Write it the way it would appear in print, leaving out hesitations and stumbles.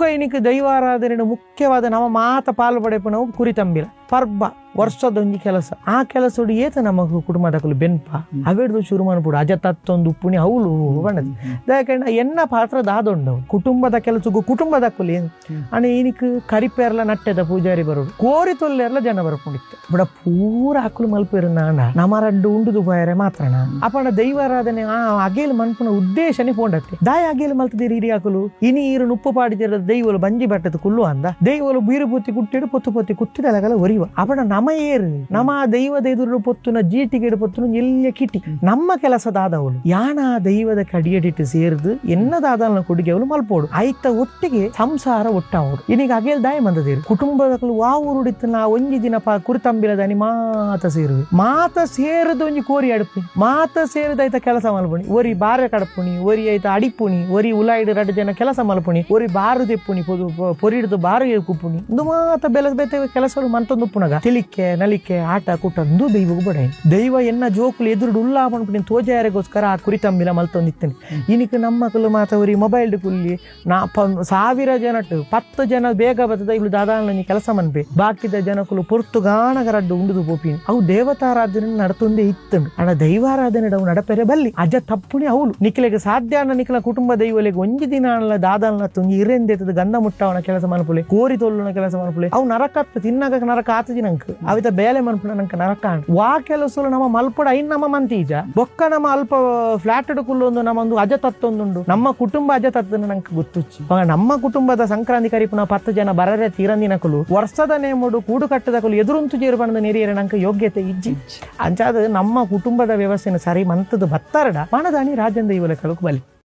ಬೊಕ ಇನಿಕ್ ದೈವಾರಾಧನೆ ಮುಖ್ಯವಾದ ನಮ್ಮ ಮಾತ ಪಾಲು ಪಡೆಪ ನಾವು ಕುರಿತಂಬಿಲ ಪರ್ಬ ವರ್ಷದೊಂಜಿ ಕೆಲಸ ಆ ಕೆಲಸ ಏತ ನಮಗ್ ಕುಟುಂಬದಕ್ಕಲು ಬೆನ್ಪ ಅವೆಡ್ದು ಶುರು ಮಾಡ್ಬಿಡು ಅಜ ತತ್ತೊಂದು ಉಪ್ಪುಣಿ ಅವಳು ಬಣ್ಣದು ಯಾಕಂದ್ರೆ ಎನ್ನ ಪಾತ್ರ ದಾದೊಂಡವು ಕುಟುಂಬದ ಕೆಲಸಕ್ಕೂ ಕುಟುಂಬದಕ್ಕಲು ಏನು ಅಣ್ಣ ಏನಿಕ್ ಕರಿಪೇರ್ಲ ನಟ್ಟೆದ ಪೂಜಾರಿ ಬರೋಡು ಕೋರಿ ತೊಲ್ಲೆರ್ಲ ಜನ ಬರ್ಕೊಂಡಿತ್ತು ಬಿಡ ಪೂರ ಅಕ್ಕಲು ಮಲ್ಪೇರು ನಾಂಡ ನಮ್ಮ ರಡ್ಡು ಉಂಡುದು ಬಾಯರೆ ಮಾತ್ರಣ ಅಪ್ಪಣ ದೈವಾರಾಧನೆ ಆ ಅಗೇಲು ಮನ್ಪುನ ಉದ್ದೇಶನೇ ಪೋಂಡತ್ತೆ ದಾಯ ಅಗೇಲು ಮಲ್ತದಿರಿ ಹಿರಿ ಹಾಕಲು ಇನಿ ಈರು ಉಪ್ಪು ಪಾಡಿದಿರ ದೈವಲು ಬಂಜಿ ಬಟ್ಟದ ಕುಲ್ಲು ಅಂದ ದೈವಲು ಬೀರು ಬುತ್ತಿ ಕುಟ್ಟಿಡು ಪೊತ್ತು ಪೊತ್ತಿ ಕುತ್ತಿದಲಗಲ ಒರಿವ ಅಪಣ ನಮ ಏರು ನಮ ದೈವದ ಎದುರು ಪೊತ್ತುನ ಜೀಟಿಗೆ ಪೊತ್ತುನ ಎಲ್ಲ ಕಿಟಿ ನಮ್ಮ ಕೆಲಸದಾದವಳು ಯಾಣ ದೈವದ ಕಡಿಯಡಿಟ್ಟು ಸೇರಿದು ಎನ್ನದಾದನ ಕೊಡುಗೆ ಅವಳು ಮಲ್ಪೋಡು ಆಯ್ತ ಒಟ್ಟಿಗೆ ಸಂಸಾರ ಒಟ್ಟಾವಡು ಇನ್ನೀಗ ಅಗೇಲ್ ದಾಯ ಬಂದದೇರು ಕುಟುಂಬದಕ್ಕಲು ವಾವುರುಡಿತ್ತು ನಾ ಒಂಜಿ ದಿನ ಕುರಿತಂಬಿಲದನಿ ಮಾತ ಸೇರುವೆ ಮಾತ ಸೇರಿದ ಒಂಜಿ ಕೋರಿ ಅಡುಪಿ ಮಾತ ಸೇರಿದಾಯ್ತ ಕೆಲಸ ಮಲ್ಪುಣಿ ಒರಿ ಬಾರ ಕಡಪುಣಿ ಒರಿ ಆಯ್ತ ಅಡಿಪುಣಿ ಒರಿ ಉಲಾಯಿಡು ರಡ್ಡು ಜನ ಕೆಲಸ ಮಲ್ಪುಣಿ ಒರಿ ಬಾರು ತೆಪ್ಪುಣಿ ಪೊರಿಡ್ದು ಬಾರು ಕುಪ್ಪುಣಿ ಇಂದು ಮಾತ ಬೆಲೆ ಬೇತೆ ಕೆಲಸಗಳು ಮಂತೊಂದು ಉಪ್ಪುನಗ ತಿಳಿಕೆ ನಲಿಕೆ ಆಟ ಕೂಟ ಅಂದು ದೈವಗೂ ಬಡ ದೈವ ಎನ್ನ ಜೋಕುಲು ಎದುರು ಉಲ್ಲಾ ಮಾಡ್ಬಿಟ್ಟು ತೋಜಾರಿಗೋಸ್ಕರ ಆ ಕುರಿತಂಬಿಲ ಮಲ್ತೊಂದಿತ್ತೇನೆ ಇನಿಕ್ ನಮ್ಮ ಮಕ್ಕಳು ಮಾತವರಿ ಮೊಬೈಲ್ ಕುಲ್ಲಿ ನಾ 1000 ಜನ 10 ಜನ ಬೇಗ ಬರ್ತದ ಇವ್ಳು ದಾದಾನ ಕೆಲಸ ಮನ್ಪೆ ಬಾಕಿದ ಜನಕುಲು ಪೊರ್ತುಗಾಣಗರಡ್ಡು ಉಂಡುದು ಪೋಪಿನಿ ಅವು ದೇವತಾರಾಧನೆ ನಡತೊಂದೇ ಇತ್ತಂಡು ಅಣ್ಣ ದೈವಾರಾಧನೆ ಅವು ನಡಪೆರೆ ಬಲ್ಲಿ ಅಜ್ಜ ತಪ್ಪುಣಿ ಅವಳು ನಿಖಿಲೆಗೆ ಸಾಧ್ಯ ಅನ್ನ ನಿಖಿಲ ಕುಟುಂಬ ದೈವಲೆಗೆ ಒಂಜಿ ದಿನ ಅಲ್ಲ ದಾದಾನ ತುಂಗಿ ಇರೆಂದೆತ್ತದ ಗಂಧ ಮುಟ್ಟವನ ಕೆಲಸ ಮನ್ಪುಲೆ ಕೋರಿ ತೊಲ್ಲುನ ಕೆಲಸ ಮನ್ಪುಲೆ ಅವು ನರಕತ್ತ ತಿನ್ನಗ ನರಕ ಆತದಿ ನಂಕ ಅವಿತ ಬೇಲೆ ಮನ್ಪುಣ ನಂಕ ನರಕ ವಾ ಕೆಲಸಲು ನಮ್ಮ ಮಲ್ಪುಡ ಐನ್ ನಮ್ಮ ಮಂತೀಜ ಬೊಕ್ಕ ನಮ್ಮ ಅಲ್ಪ ಫ್ಲಾಟ್ ಕುಲ್ಲೊಂದು ನಮ್ಮೊಂದು ಅಜ ತತ್ತೊಂದುಂಡು ನಮ್ಮ ಕುಟುಂಬ ಅಜ ತತ್ತನ ನಂಗೆ ಗೊತ್ತುಚ್ಚಿ ನಮ್ಮ ಕುಟುಂಬದ ಸಂಕ್ರಾಂತಿ ಕರಿಪುನ 10 ಜನ ಬರರೆ ತೀರಂದಿನಕಲು ವರ್ಷದ ನೇಮುಡು ಕೂಡು ಕಟ್ಟದಕಲು ಎದುರುಂತು ಜೇರು ಬಣ್ಣದ ನೆರಿಯರೆ ನಂಗೆ ಯೋಗ್ಯತೆ ಇಜ್ಜಿ ಅಂಚಾದ ನಮ್ಮ ಕುಟುಂಬದ ವ್ಯವಸ್ಥೆನ ಸರಿ ಮಂತದ ಬತ್ತರಡ ಪಣದಾನಿ ರಾಜಂದ ಇವಲ ಕಳಕು ಬಲಿ